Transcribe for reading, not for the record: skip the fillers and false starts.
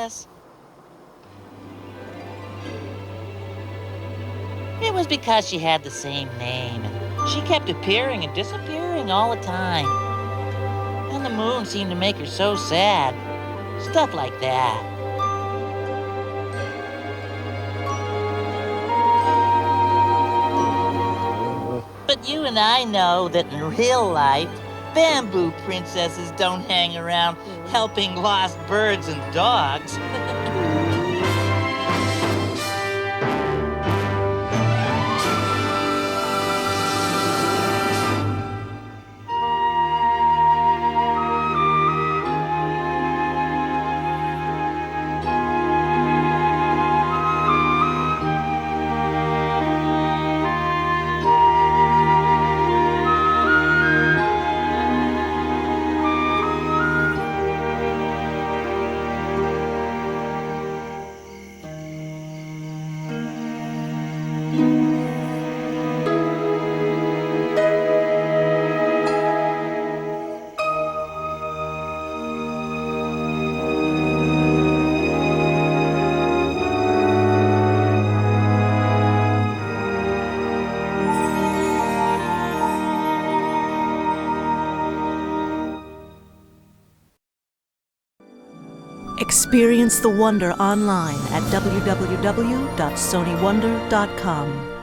princess? It was because she had the same name, and she kept appearing and disappearing all the time. And the moon seemed to make her so sad. Stuff like that. But you and I know that in real life, bamboo princesses don't hang around helping lost birds and dogs. Experience the wonder online at www.sonywonder.com.